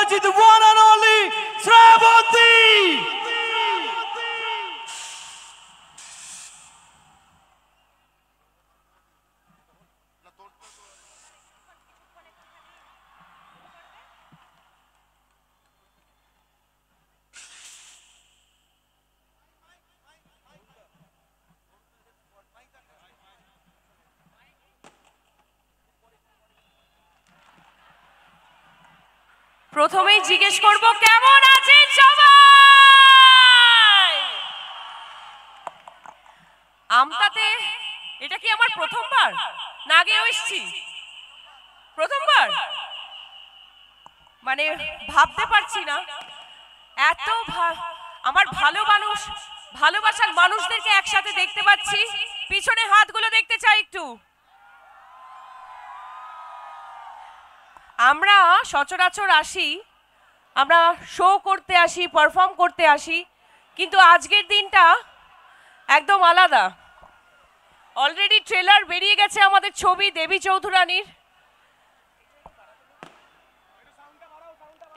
করেছি the one and only Srabanti. প্রথমেই জিজ্ঞেস করব কেমন আছেন সবাই? আমতাতে এটা কি আমার প্রথমবার? না আগেও এসেছি? প্রথমবার? মানে ভাবতে পারছি না, এত আমার ভালো মানুষ, ভালোবাসার মানুষদেরকে একসাথে দেখতে পাচ্ছি। পিছনে হাতগুলো দেখতে চাই একটু। আমরা সচরাচর আসি, আমরা শো করতে আসি, পারফর্ম করতে আসি, কিন্তু আজকের দিনটা একদম আলাদা। অলরেডি ট্রেলার বেরিয়ে গেছে আমাদের ছবি দেবী চৌধুরানীর।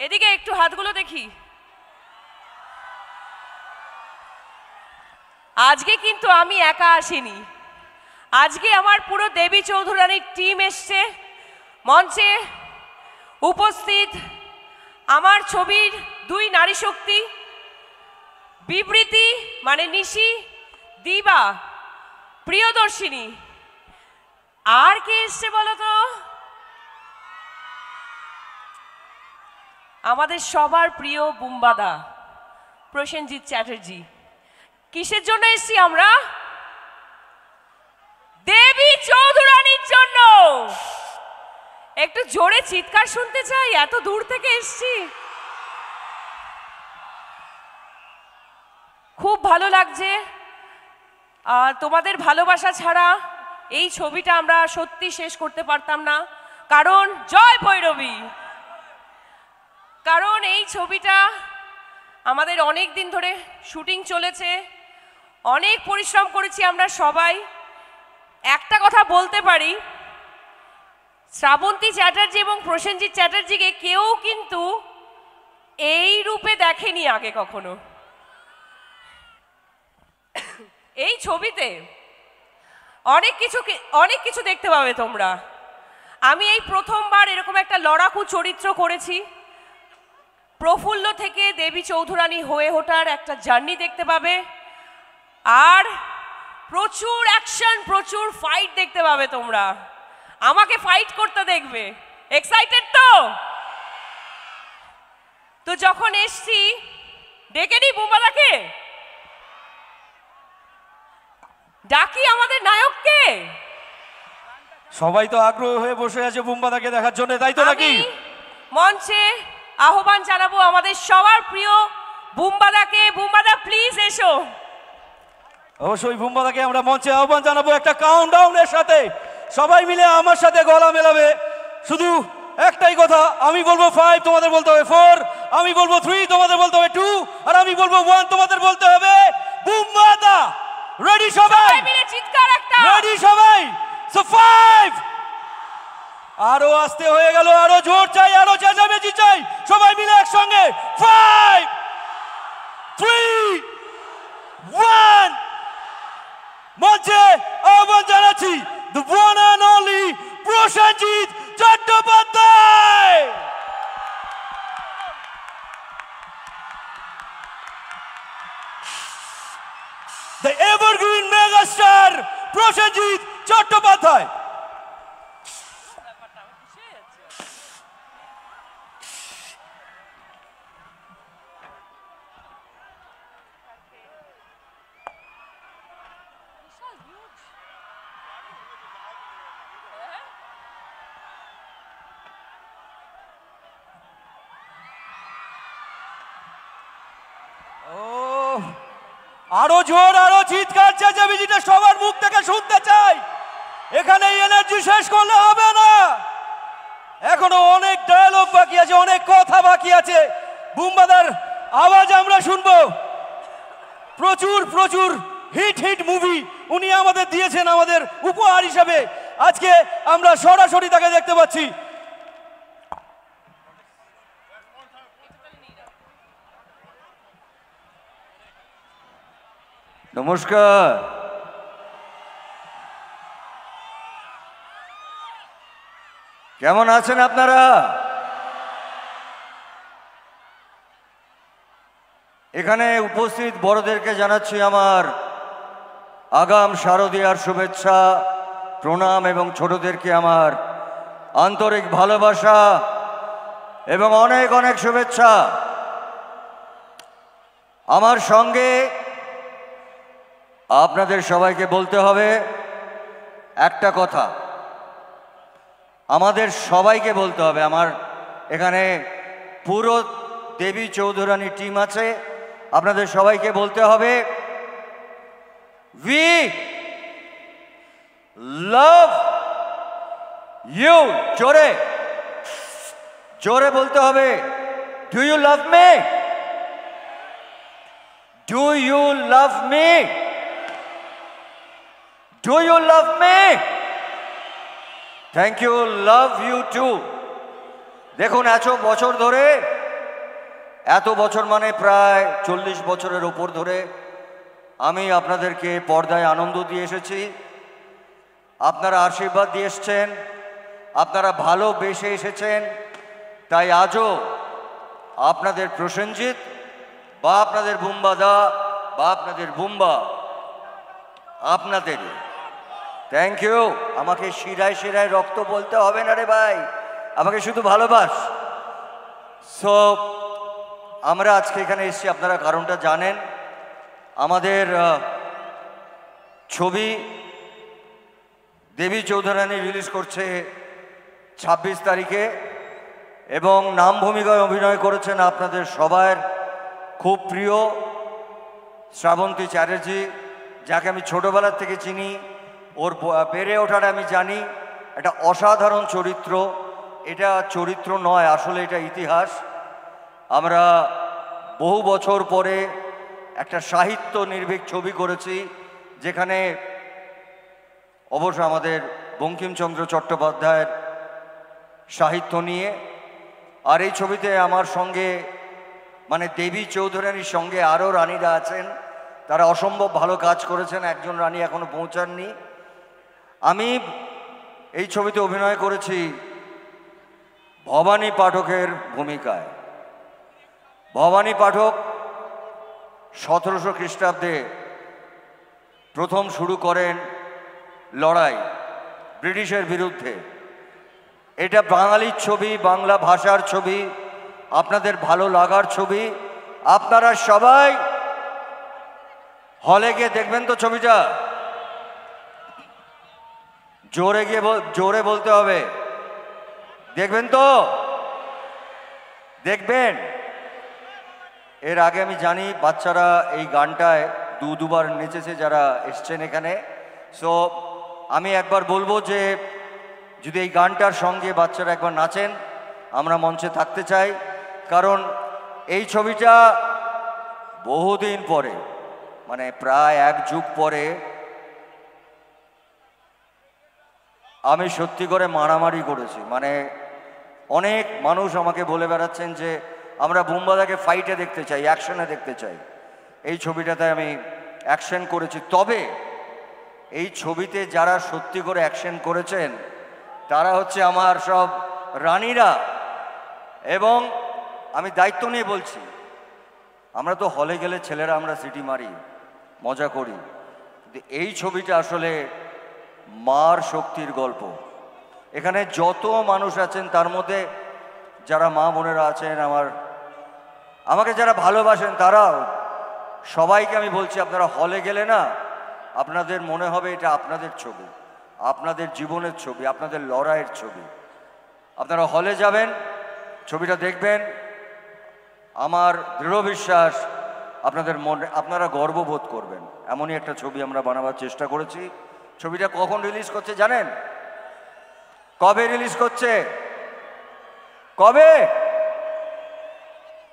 এদিকে একটু হাতগুলো দেখি। আজকে কিন্তু আমি একা আসিনি, আজকে আমার পুরো দেবী চৌধুরানীর টিম এসছে। মঞ্চে উপস্থিত আমার ছবির দুই নারী শক্তি, বিবৃতি মানে নিশি, দিবা, প্রিয়দর্শিনী। আর কে এসছে বলো তো? আমাদের সবার প্রিয় বুম্বাদা প্রসেনজিৎ চ্যাটার্জি। কিসের জন্য এসছি আমরা? দেবী চৌধুরানীর জন্য। একটু জোরে চিৎকার শুনতে চাই, এত দূর থেকে এসছি। খুব ভালো লাগছে। তোমাদের ভালোবাসা ছাড়া এই ছবিটা আমরা সত্যি শেষ করতে পারতাম না। কারণ জয় ভৈরবী, কারণ এই ছবিটা আমাদের অনেক দিন ধরে শুটিং চলেছে, অনেক পরিশ্রম করেছি আমরা সবাই। একটা কথা বলতে পারি, শ্রাবন্তী চ্যাটার্জি এবং প্রসেনজিৎ চ্যাটার্জিকে কেউ কিন্তু এই রূপে দেখেনি আগে কখনো। এই ছবিতে অনেক কিছু দেখতে পাবে তোমরা। আমি এই প্রথমবার এরকম একটা লড়াকু চরিত্র করেছি। প্রফুল্ল থেকে দেবী চৌধুরানী হয়ে ওঠার একটা জার্নি দেখতে পাবে, আর প্রচুর অ্যাকশন, প্রচুর ফাইট দেখতে পাবে তোমরা। আমাকে ফাইট করতে দেখবে। এক্সাইটেড তো? তো যখন এসছি ডেকে নি বুম্বাদাকে, ডাকি আমাদের নায়ককে। সবাই তো আগ্রহ হয়ে বসে আছে বুম্বাদাকে দেখার জন্য, তাই তো নাকি? মঞ্চে আহ্বান জানাবো আমাদের সবার প্রিয় বুম্বাদাকে। বুম্বাদা প্লিজ এসো। অবশ্যই বুম্বাদাকে আমরা মঞ্চে আহ্বান জানাবো একটা কাউন্টডাউনের সাথে। সবাই মিলে আমার সাথে গলা মেলাবে। শুধু একটাই কথা, আমি বলবো 5, তোমাদের বলতে হবে 4, আমি বলবো 3, তোমাদের বলতে হবে 2, আর আমি বলবো 1, তোমাদের বলতে হবে বুম্বাদা। রেডি সবাই? মিলে চিৎকার একটা। রেডি সবাই? সো 5। আরো আস্তে হয়ে গেল, আরো জোর চাই, আরো চেঁচামেচি চাই। সবাই মিলে একসঙ্গে 5, 3, 1। মঞ্চে আহ্বান জানাচ্ছি the one and only Prosenjit Chattopadhyay. The evergreen megastar Prosenjit Chattopadhyay. আরো জোর, আরো চিৎকার চেঁচামেচিটা সবার মুখ থেকে শুনতে চাই। এখানে এনার্জি শেষ করলে হবে না, এখনো অনেক ডায়লগ বাকি আছে, অনেক কথা বাকি আছে। বুম্বাদার আওয়াজ আমরা শুনবো। প্রচুর প্রচুর হিট মুভি উনি আমাদের দিয়েছেন আমাদের উপহার হিসাবে। আজকে আমরা সরাসরি তাকে দেখতে পাচ্ছি। নমস্কার। কেমন আছেন আপনারা? এখানে উপস্থিত বড়দেরকে জানাচ্ছি আমার আগাম শারদীয়ার শুভেচ্ছা, প্রণাম এবং ছোটদেরকে আমার আন্তরিক ভালোবাসা এবং অনেক অনেক শুভেচ্ছা। আমার সঙ্গে আপনাদের সবাইকে বলতে হবে একটা কথা, আমাদের সবাইকে বলতে হবে। আমার এখানে পুরো দেবী চৌধুরানী টিম আছে, আপনাদের সবাইকে বলতে হবে উই লাভ ইউ। জোরে জোরে বলতে হবে, do you love me? Do you love me? Do you love me? Thank you, love you too. দেখুন, এত বছর মানে প্রায় 40 বছরের ওপর ধরে আমি আপনাদেরকে পর্দায় আনন্দ দিয়ে এসেছি। আপনারা আশীর্বাদ দিয়ে এসছেন, আপনারা ভালোবেসে এসেছেন। তাই আজও আপনাদের প্রসেনজিৎ বা আপনাদের বুম্বাদা বা আপনাদের বুম্বা, আপনাদের থ্যাংক ইউ। আমাকে শিরায় শিরায় রক্ত বলতে হবে না রে ভাই, আমাকে শুধু ভালোবাস। সো আমরা আজকে এখানে এসেছি, আপনারা কারণটা জানেন। আমাদের ছবি দেবী চৌধুরানী রিলিজ করছে 26 তারিখে এবং নাম ভূমিকায় অভিনয় করেছেন আপনাদের সবার খুব প্রিয় শ্রাবন্তী চ্যাটার্জি, যাকে আমি ছোটবেলার থেকে চিনি। ওর বেড়ে ওঠাটা আমি জানি। একটা অসাধারণ চরিত্র, এটা চরিত্র নয়, আসলে এটা ইতিহাস। আমরা বহু বছর পরে একটা সাহিত্য নির্ভীক ছবি করেছি, যেখানে অবশ্য আমাদের বঙ্কিমচন্দ্র চট্টোপাধ্যায়ের সাহিত্য নিয়ে। আর এই ছবিতে আমার সঙ্গে মানে দেবী চৌধুরানীর সঙ্গে আরও রানীরা আছেন, তারা অসম্ভব ভালো কাজ করেছেন। একজন রানী এখনো পৌঁছাননি। আমি এই ছবিতে অভিনয় করেছি ভবানী পাঠকের ভূমিকায়। ভবানী পাঠক 1700 খ্রিস্টাব্দে প্রথম শুরু করেন লড়াই ব্রিটিশের বিরুদ্ধে। এটা বাঙালির ছবি, বাংলা ভাষার ছবি, আপনাদের ভালো লাগার ছবি। আপনারা সবাই হলে গিয়ে দেখবেন তো ছবিটা? জোরে বলতে হবে, দেখবেন তো? দেখবেন। এর আগে আমি জানি বাচ্চারা এই গানটায় দুবার নেচেছে যারা এসছেন এখানে। সো আমি একবার বলবো যে যদি এই গানটার সঙ্গে বাচ্চারা একবার নাচেন, আমরা মঞ্চে থাকতে চাই। কারণ এই ছবিটা বহুদিন পরে, মানে প্রায় 1 যুগ পরে আমি সত্যি করে মারামারি করেছি। মানে অনেক মানুষ আমাকে বলে বেড়াচ্ছেন যে আমরা বুম্বাদাকে ফাইটে দেখতে চাই, অ্যাকশনে দেখতে চাই। এই ছবিটাতে আমি অ্যাকশন করেছি। তবে এই ছবিতে যারা সত্যি করে অ্যাকশন করেছেন তারা হচ্ছে আমার সব রানীরা। এবং আমি দায়িত্ব নিয়ে বলছি, আমরা তো হলে গেলে ছেলেরা আমরা সিটি মারি, মজা করি, কিন্তু এই ছবিটা আসলে মার শক্তির গল্প। এখানে যত মানুষ আছেন তার মধ্যে যারা মা বোনেরা আছেন, আমাকে যারা ভালোবাসেন, তারাও সবাইকে আমি বলছি, আপনারা হলে গেলে না আপনাদের মনে হবে এটা আপনাদের ছবি, আপনাদের জীবনের ছবি, আপনাদের লড়াইয়ের ছবি। আপনারা হলে যাবেন, ছবিটা দেখবেন। আমার দৃঢ় বিশ্বাস আপনারা গর্ববোধ করবেন। এমনই একটা ছবি আমরা বানাবার চেষ্টা করেছি। ছবিটা কখন রিলিজ করছে জানেন? কবে রিলিজ করছে? কবে?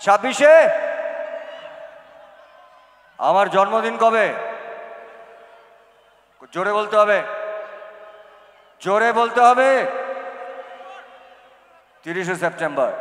26-এ? আমার জন্মদিন কবে? জোরে বলতে হবে, জোরে বলতে হবে। 30শে সেপ্টেম্বর।